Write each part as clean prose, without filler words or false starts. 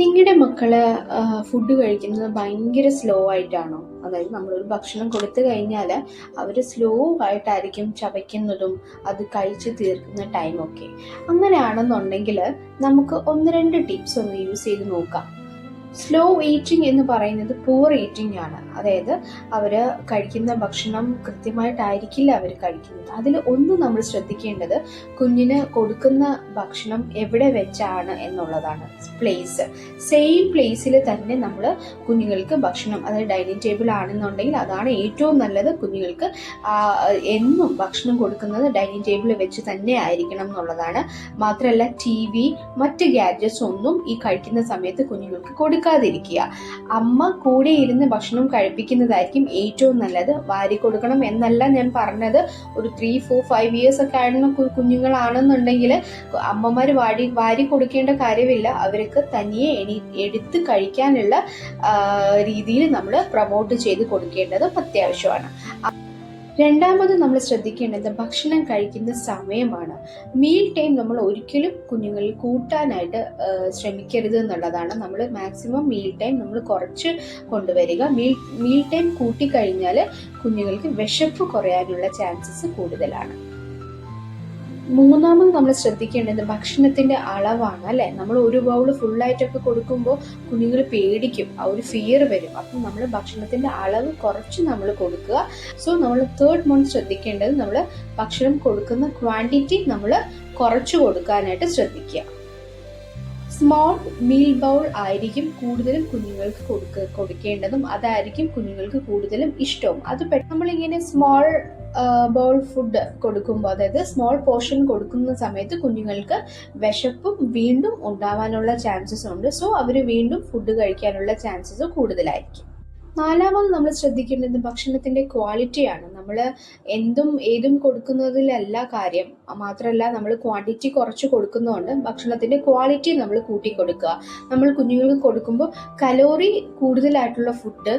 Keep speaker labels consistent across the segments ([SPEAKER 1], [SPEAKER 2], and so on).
[SPEAKER 1] നിങ്ങളുടെ മക്കള് ഫുഡ് കഴിക്കുന്നത് ഭയങ്കര സ്ലോ ആയിട്ടാണോ? അതായത് നമ്മളൊരു ഭക്ഷണം കൊടുത്തു കഴിഞ്ഞാൽ അവർ സ്ലോ ആയിട്ടായിരിക്കും ചവയ്ക്കുന്നതും അത് കഴിച്ച് തീർക്കുന്ന ടൈമൊക്കെ. അങ്ങനെയാണെന്നുണ്ടെങ്കിൽ നമുക്ക് ഒന്ന് രണ്ട് ടിപ്സ് ഒന്ന് യൂസ് ചെയ്ത് നോക്കാം. സ്ലോ ഈറ്റിംഗ് എന്ന് പറയുന്നത് പൂർ ഈറ്റിംഗ് ആണ്. അതായത് അവർ കഴിക്കുന്ന ഭക്ഷണം കൃത്യമായിട്ടായിരിക്കില്ല അവർ കഴിക്കുന്നത്. അതിൽ ഒന്ന് നമ്മൾ ശ്രദ്ധിക്കേണ്ടത് കുഞ്ഞിന് കൊടുക്കുന്ന ഭക്ഷണം എവിടെ വെച്ചാണ് എന്നുള്ളതാണ്. പ്ലേസ് സെയിം പ്ലേസിൽ തന്നെ നമ്മൾ കുഞ്ഞുങ്ങൾക്ക് ഭക്ഷണം, അതായത് ഡൈനിങ് ടേബിൾ ആണെന്നുണ്ടെങ്കിൽ അതാണ് ഏറ്റവും നല്ലത്. കുഞ്ഞുങ്ങൾക്ക് എന്നും ഭക്ഷണം കൊടുക്കുന്നത് ഡൈനിങ് ടേബിൾ വെച്ച് തന്നെ ആയിരിക്കണം എന്നുള്ളതാണ്. മാത്രമല്ല TV മറ്റ് ഗാഡ്ജറ്റ്സ് ഒന്നും ഈ കഴിക്കുന്ന സമയത്ത് കുഞ്ഞുങ്ങൾക്ക് കൊടുക്കാതിരിക്കുക. അമ്മ കൂടെ ഇരുന്ന് ഭക്ഷണം കഴിപ്പിക്കുന്നതായിരിക്കും ഏറ്റവും നല്ലത്. വാരി കൊടുക്കണം എന്നല്ല ഞാൻ പറഞ്ഞത്. ഒരു 3, 4, 5 ഇയേഴ്സ് ഒക്കെ ആയിരുന്ന കുഞ്ഞുങ്ങളാണെന്നുണ്ടെങ്കിൽ അമ്മമാർ വാരി കൊടുക്കേണ്ട കാര്യമില്ല. അവർക്ക് തനിയെ എടുത്ത് കഴിക്കാനുള്ള രീതിയിൽ നമ്മൾ പ്രൊമോട്ട് ചെയ്ത് കൊടുക്കേണ്ടത് അത്യാവശ്യമാണ്. രണ്ടാമത് നമ്മൾ ശ്രദ്ധിക്കേണ്ടത് ഭക്ഷണം കഴിക്കുന്ന സമയമാണ്. മീൽ ടൈം നമ്മൾ ഒരിക്കലും കുഞ്ഞുങ്ങളിൽ കൂട്ടാനായിട്ട് ശ്രമിക്കരുത് എന്നുള്ളതാണ്. നമ്മൾ മാക്സിമം മീൽ ടൈം നമ്മൾ കുറച്ച് കൊണ്ടുവരിക. മീൽ ടൈം കൂട്ടിക്കഴിഞ്ഞാൽ കുഞ്ഞുങ്ങൾക്ക് വിശപ്പ് കുറയാനുള്ള ചാൻസസ് കൂടുതലാണ്. മൂന്നാമത് നമ്മൾ ശ്രദ്ധിക്കേണ്ടത് ഭക്ഷണത്തിന്റെ അളവാണ്, അല്ലെ? നമ്മൾ ഒരു ബൗൾ ഫുള്ളായിട്ടൊക്കെ കൊടുക്കുമ്പോൾ കുഞ്ഞുങ്ങൾ പേടിക്കും, ആ ഒരു ഫിയർ വരും. അപ്പം നമ്മൾ ഭക്ഷണത്തിന്റെ അളവ് കുറച്ച് നമ്മൾ കൊടുക്കുക. സോ നമ്മൾ 3rd മന്ത് ശ്രദ്ധിക്കേണ്ടത് നമ്മൾ ഭക്ഷണം കൊടുക്കുന്ന ക്വാണ്ടിറ്റി നമ്മൾ കുറച്ച് കൊടുക്കാനായിട്ട് ശ്രദ്ധിക്കുക. സ്മോൾ മീൽ ബൗൾ ആയിരിക്കും കൂടുതലും കുഞ്ഞുങ്ങൾക്ക് കൊടുക്കേണ്ടതും അതായിരിക്കും കുഞ്ഞുങ്ങൾക്ക് കൂടുതലും ഇഷ്ടവും. അത് നമ്മളിങ്ങനെ സ്മോൾ ബൗൾ ഫുഡ് കൊടുക്കുമ്പോൾ, അതായത് സ്മോൾ പോർഷൻ കൊടുക്കുന്ന സമയത്ത് കുഞ്ഞുങ്ങൾക്ക് വിശപ്പും വീണ്ടും ഉണ്ടാവാനുള്ള ചാൻസസ് ഉണ്ട്. സോ അവർ വീണ്ടും ഫുഡ് കഴിക്കാനുള്ള ചാൻസസ് കൂടുതലായിരിക്കും. നാലാമത് നമ്മൾ ശ്രദ്ധിക്കേണ്ടത് ഭക്ഷണത്തിന്റെ ക്വാളിറ്റിയാണ്. നമ്മൾ ഏതും കൊടുക്കുന്നതിലല്ല കാര്യം. മാത്രമല്ല നമ്മൾ ക്വാണ്ടിറ്റി കുറച്ച് കൊടുക്കുന്നതുകൊണ്ട് ഭക്ഷണത്തിന്റെ ക്വാളിറ്റി നമ്മൾ കൂട്ടി കൊടുക്കുക. നമ്മൾ കുഞ്ഞുങ്ങൾക്ക് കൊടുക്കുമ്പോൾ കലോറി കൂടുതലായിട്ടുള്ള ഫുഡ്,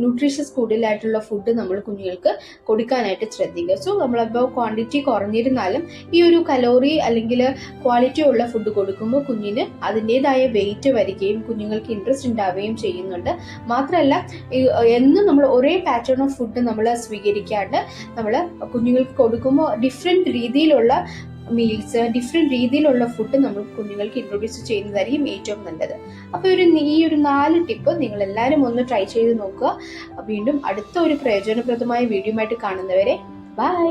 [SPEAKER 1] ന്യൂട്രീഷ്യസ് കൂടുതലായിട്ടുള്ള ഫുഡ് നമ്മൾ കുഞ്ഞുങ്ങൾക്ക് കൊടുക്കാനായിട്ട് ശ്രദ്ധിക്കുക. സോ നമ്മളപ്പോൾ ക്വാണ്ടിറ്റി കുറഞ്ഞിരുന്നാലും ഈ ഒരു കലോറി അല്ലെങ്കിൽ ക്വാളിറ്റി ഉള്ള ഫുഡ് കൊടുക്കുമ്പോൾ കുഞ്ഞിന് അതിൻ്റെതായ വെയിറ്റ് വരികയും കുഞ്ഞുങ്ങൾക്ക് ഇൻട്രസ്റ്റ് ഉണ്ടാവുകയും ചെയ്യുന്നുണ്ട്. മാത്രമല്ല എന്നും നമ്മൾ ഒരേ പാറ്റേൺ ഓഫ് ഫുഡ് നമ്മൾ സ്വീകരിക്കാണ്ട് നമ്മൾ കുഞ്ഞുങ്ങൾക്ക് കൊടുക്കുമ്പോൾ ഡിഫറെൻറ്റ് രീതിയിലുള്ള മീൽസ്, ഡിഫറെൻറ്റ് രീതിയിലുള്ള ഫുഡ് നമ്മൾ കുഞ്ഞുങ്ങൾക്ക് ഇൻട്രൊഡ്യൂസ് ചെയ്യുന്നതായിരിക്കും ഏറ്റവും നല്ലത്. അപ്പോൾ ഈ ഒരു 4 ടിപ്പ് നിങ്ങൾ എല്ലാവരും ഒന്ന് ട്രൈ ചെയ്ത് നോക്കുക. വീണ്ടും അടുത്ത ഒരു പ്രയോജനപ്രദമായ വീഡിയോ ആയിട്ട് കാണുന്നവരെ ബൈ.